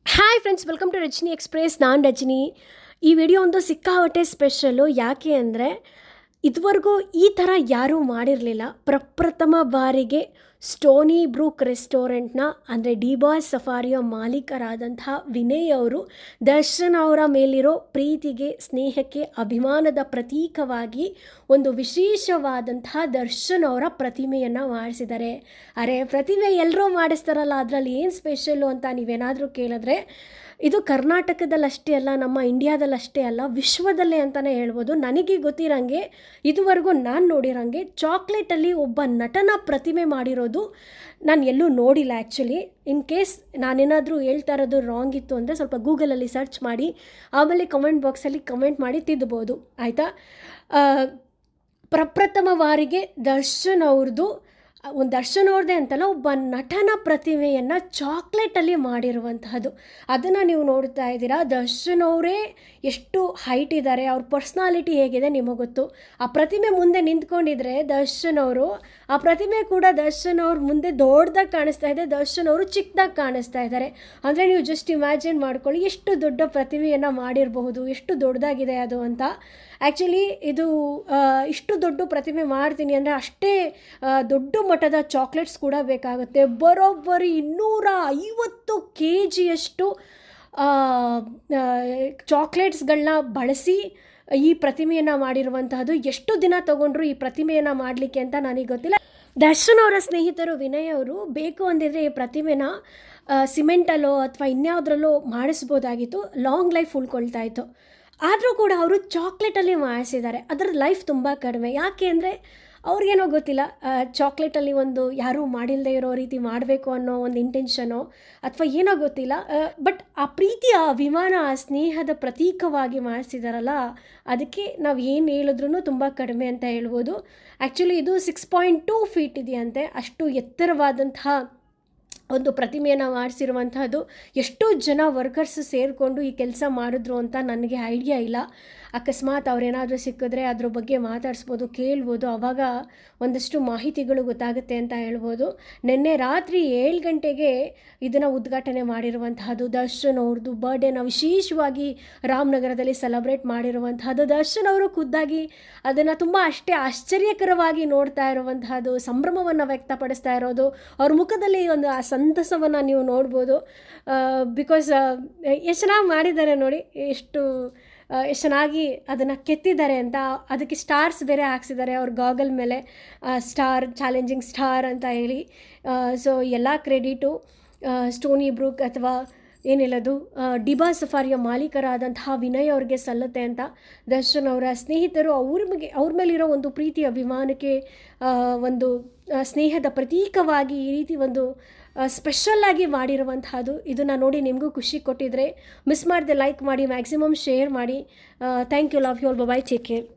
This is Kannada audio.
Hi friends, welcome to Rajani express. ನಾನು ರಜನಿ. ಈ ವಿಡಿಯೋ ಒಂದು ಸಿಕ್ಕಾಪಟ್ಟೆ ಸ್ಪೆಷಲ್ಲು. ಯಾಕೆ ಅಂದರೆ ಇದುವರೆಗೂ ಈ ಥರ ಯಾರೂ ಮಾಡಿರಲಿಲ್ಲ. ಪ್ರಪ್ರಥಮ ಬಾರಿಗೆ ಸ್ಟೋನಿ ಬ್ರೂಕ್ ರೆಸ್ಟೋರೆಂಟ್ನ ಅಂದರೆ ಡಿ ಬಾಸ್ ಸಫಾರಿಯ ಮಾಲೀಕರಾದಂತಹ ವಿನಯ್ ಅವರು ದರ್ಶನ್ ಅವರ ಮೇಲಿರೋ ಪ್ರೀತಿಗೆ, ಸ್ನೇಹಕ್ಕೆ, ಅಭಿಮಾನದ ಪ್ರತೀಕವಾಗಿ ಒಂದು ವಿಶೇಷವಾದಂತಹ ದರ್ಶನ್ ಅವರ ಪ್ರತಿಮೆಯನ್ನು ಮಾಡಿಸಿದ್ದಾರೆ. ಅರೆ, ಪ್ರತಿಮೆ ಎಲ್ಲರೂ ಮಾಡಿಸ್ತಾರಲ್ಲ, ಅದರಲ್ಲಿ ಏನು ಸ್ಪೆಷಲ್ಲು ಅಂತ ನೀವೇನಾದರೂ ಕೇಳಿದ್ರೆ, ಇದು ಕರ್ನಾಟಕದಲ್ಲಷ್ಟೇ ಅಲ್ಲ, ನಮ್ಮ ಇಂಡಿಯಾದಲ್ಲಷ್ಟೇ ಅಲ್ಲ, ವಿಶ್ವದಲ್ಲೇ ಅಂತಲೇ ಹೇಳ್ಬೋದು. ನನಗೆ ಗೊತ್ತಿರೋಂಗೆ, ಇದುವರೆಗೂ ನಾನು ನೋಡಿರೋಂಗೆ ಚಾಕ್ಲೇಟಲ್ಲಿ ಒಬ್ಬ ನಟನ ಪ್ರತಿಮೆ ಮಾಡಿರೋದು ನಾನು ಎಲ್ಲೂ ನೋಡಿಲ್ಲ ಆ್ಯಕ್ಚುಲಿ. ಇನ್ ಕೇಸ್ ನಾನೇನಾದರೂ ಹೇಳ್ತಾ ಇರೋದು ರಾಂಗ್ ಇತ್ತು ಅಂದರೆ ಸ್ವಲ್ಪ ಗೂಗಲಲ್ಲಿ ಸರ್ಚ್ ಮಾಡಿ, ಆಮೇಲೆ ಕಮೆಂಟ್ ಬಾಕ್ಸಲ್ಲಿ ಕಮೆಂಟ್ ಮಾಡಿ ತಿದ್ದಬೋದು, ಆಯಿತಾ. ಪ್ರಪ್ರಥಮ ಬಾರಿಗೆ ದರ್ಶನ್ ಅವ್ರದ್ದು, ಒಂದು ದರ್ಶನ್ ಅವ್ರದ್ದೇ ಅಂತಲ್ಲ, ಒಬ್ಬ ನಟನ ಪ್ರತಿಮೆಯನ್ನು ಚಾಕ್ಲೇಟಲ್ಲಿ ಮಾಡಿರುವಂತಹದ್ದು. ಅದನ್ನು ನೀವು ನೋಡ್ತಾ ಇದ್ದೀರಾ. ದರ್ಶನ್ ಅವರೇ ಎಷ್ಟು ಹೈಟ್ ಇದ್ದಾರೆ, ಅವ್ರ ಪರ್ಸ್ನಾಲಿಟಿ ಹೇಗಿದೆ ನಿಮಗೆ ಗೊತ್ತು. ಆ ಪ್ರತಿಮೆ ಮುಂದೆ ನಿಂತ್ಕೊಂಡಿದ್ರೆ ದರ್ಶನ್ ಅವರು, ಆ ಪ್ರತಿಮೆ ಕೂಡ ದರ್ಶನ್ ಅವ್ರ ಮುಂದೆ ದೊಡ್ಡದಾಗಿ ಕಾಣಿಸ್ತಾ ಇದೆ, ದರ್ಶನ್ ಅವರು ಚಿಕ್ಕದಾಗಿ ಕಾಣಿಸ್ತಾ ಇದ್ದಾರೆ. ಅಂದರೆ ನೀವು ಜಸ್ಟ್ ಇಮ್ಯಾಜಿನ್ ಮಾಡ್ಕೊಳ್ಳಿ, ಎಷ್ಟು ದೊಡ್ಡ ಪ್ರತಿಮೆಯನ್ನು ಮಾಡಿರಬಹುದು, ಎಷ್ಟು ದೊಡ್ಡದಾಗಿದೆ ಅದು ಅಂತ. ಆ್ಯಕ್ಚುಲಿ ಇದು ಇಷ್ಟು ದೊಡ್ಡ ಪ್ರತಿಮೆ ಮಾಡ್ತೀನಿ ಅಂದರೆ ಅಷ್ಟೇ ದೊಡ್ಡ ಮಟ್ಟದ ಚಾಕ್ಲೇಟ್ಸ್ ಕೂಡ ಬೇಕಾಗುತ್ತೆ. ಬರೋಬ್ಬರಿ 250 kgಯಷ್ಟು ಚಾಕ್ಲೇಟ್ಸ್ಗಳನ್ನ ಬಳಸಿ ಈ ಪ್ರತಿಮೆಯನ್ನು ಮಾಡಿರುವಂತಹದ್ದು. ಎಷ್ಟು ದಿನ ತಗೊಂಡ್ರು ಈ ಪ್ರತಿಮೆಯನ್ನು ಮಾಡಲಿಕ್ಕೆ ಅಂತ ನನಗೆ ಗೊತ್ತಿಲ್ಲ. ದರ್ಶನ್ ಅವರ ಸ್ನೇಹಿತರು ವಿನಯ್ ಅವರು ಬೇಕು ಅಂದಿದ್ರೆ ಈ ಪ್ರತಿಮೆನ ಸಿಮೆಂಟಲ್ಲೋ ಅಥವಾ ಇನ್ಯಾವುದ್ರಲ್ಲೋ ಮಾಡಿಸ್ಬೋದಾಗಿತ್ತು, ಲಾಂಗ್ ಲೈಫ್ ಉಳ್ಕೊಳ್ತಾ ಇತ್ತು. ಆದರೂ ಕೂಡ ಅವರು ಚಾಕ್ಲೇಟಲ್ಲಿ ಮಾಡಿಸಿದ್ದಾರೆ. ಅದರ ಲೈಫ್ ತುಂಬ ಕಡಿಮೆ. ಯಾಕೆ ಅಂದರೆ ಅವ್ರಿಗೇನೋ ಗೊತ್ತಿಲ್ಲ, ಚಾಕ್ಲೇಟಲ್ಲಿ ಒಂದು ಯಾರೂ ಮಾಡಿಲ್ಲದೆ ಇರೋ ರೀತಿ ಮಾಡಬೇಕು ಅನ್ನೋ ಒಂದು ಇಂಟೆನ್ಷನೋ ಅಥವಾ ಏನೋ ಗೊತ್ತಿಲ್ಲ. ಬಟ್ ಆ ಪ್ರೀತಿಯ ಅಭಿಮಾನ, ಆ ಸ್ನೇಹದ ಪ್ರತೀಕವಾಗಿ ಮಾಡಿಸಿದಾರಲ್ಲ, ಅದಕ್ಕೆ ನಾವು ಏನು ಹೇಳಿದ್ರೂ ತುಂಬ ಕಡಿಮೆ ಅಂತ ಹೇಳ್ಬೋದು. ಆ್ಯಕ್ಚುಲಿ ಇದು 6.2 feet ಇದೆಯಂತೆ, ಅಷ್ಟು ಎತ್ತರವಾದಂತಹ ಒಂದು ಪ್ರತಿಮೆಯನ್ನು ಮಾಡಿಸಿರುವಂತಹದ್ದು. ಎಷ್ಟು ಜನ ವರ್ಕರ್ಸ್ ಸೇರಿಕೊಂಡು ಈ ಕೆಲಸ ಮಾಡಿದ್ರು ಅಂತ ನನಗೆ ಐಡಿಯಾ ಇಲ್ಲ. ಅಕಸ್ಮಾತ್ ಅವ್ರೇನಾದರೂ ಸಿಕ್ಕಿದ್ರೆ ಅದ್ರ ಬಗ್ಗೆ ಮಾತಾಡಿಸ್ಬೋದು, ಕೇಳ್ಬೋದು, ಆವಾಗ ಒಂದಷ್ಟು ಮಾಹಿತಿಗಳು ಗೊತ್ತಾಗುತ್ತೆ ಅಂತ ಹೇಳ್ಬೋದು. ನಿನ್ನೆ ರಾತ್ರಿ 7 ಗಂಟೆಗೆ ಇದನ್ನು ಉದ್ಘಾಟನೆ ಮಾಡಿರುವಂತಹದ್ದು. ದರ್ಶನ್ ಅವ್ರದ್ದು ಬರ್ಡೇನ ವಿಶೇಷವಾಗಿ ರಾಮನಗರದಲ್ಲಿ ಸೆಲೆಬ್ರೇಟ್ ಮಾಡಿರುವಂತಹದ್ದು. ದರ್ಶನ್ ಅವರು ಖುದ್ದಾಗಿ ಅದನ್ನು ತುಂಬ ಅಷ್ಟೇ ಆಶ್ಚರ್ಯಕರವಾಗಿ ನೋಡ್ತಾ ಇರುವಂತಹದ್ದು, ಸಂಭ್ರಮವನ್ನು ವ್ಯಕ್ತಪಡಿಸ್ತಾ ಇರೋದು. ಅವ್ರ ಮುಖದಲ್ಲಿ ಒಂದು ಆ ಸಂತಸವನ್ನು ನೀವು ನೋಡ್ಬೋದು. ಬಿಕಾಸ್ ಎಷ್ಟು ಚೆನ್ನಾಗಿ ಮಾಡಿದ್ದಾರೆ ನೋಡಿ, ಎಷ್ಟು ಚೆನ್ನಾಗಿ ಅದನ್ನು ಕೆತ್ತಿದ್ದಾರೆ ಅಂತ. ಅದಕ್ಕೆ ಸ್ಟಾರ್ಸ್ ಬೇರೆ ಹಾಕ್ಸಿದ್ದಾರೆ ಅವ್ರ ಗಾಗಲ್ ಮೇಲೆ, ಸ್ಟಾರ್, ಚಾಲೆಂಜಿಂಗ್ ಸ್ಟಾರ್ ಅಂತ ಹೇಳಿ. ಸೊ ಎಲ್ಲ ಕ್ರೆಡಿಟು ಸ್ಟೋನಿ ಬ್ರೂಕ್ ಅಥವಾ ಏನಿಲ್ಲದು ಡಿಬಾ ಸಫಾರಿಯ ಮಾಲೀಕರಾದಂತಹ ವಿನಯ್ ಅವ್ರಿಗೆ ಸಲ್ಲುತ್ತೆ ಅಂತ. ದರ್ಶನ್ ಅವರ ಸ್ನೇಹಿತರು ಅವ್ರ ಮೇಲಿರೋ ಒಂದು ಪ್ರೀತಿ ಅಭಿಮಾನಕ್ಕೆ ಒಂದು ಸ್ನೇಹದ ಪ್ರತೀಕವಾಗಿ ಈ ರೀತಿ ಒಂದು ಸ್ಪೆಷಲ್ಲಾಗಿ ಮಾಡಿರುವಂತಹದ್ದು. ಇದನ್ನು ನೋಡಿ ನಿಮಗೂ ಖುಷಿ ಕೊಟ್ಟಿದ್ರೆ ಮಿಸ್ ಮಾಡದೆ ಲೈಕ್ ಮಾಡಿ, ಮ್ಯಾಕ್ಸಿಮಮ್ ಶೇರ್ ಮಾಡಿ. Thank you, love you all, bye, take care.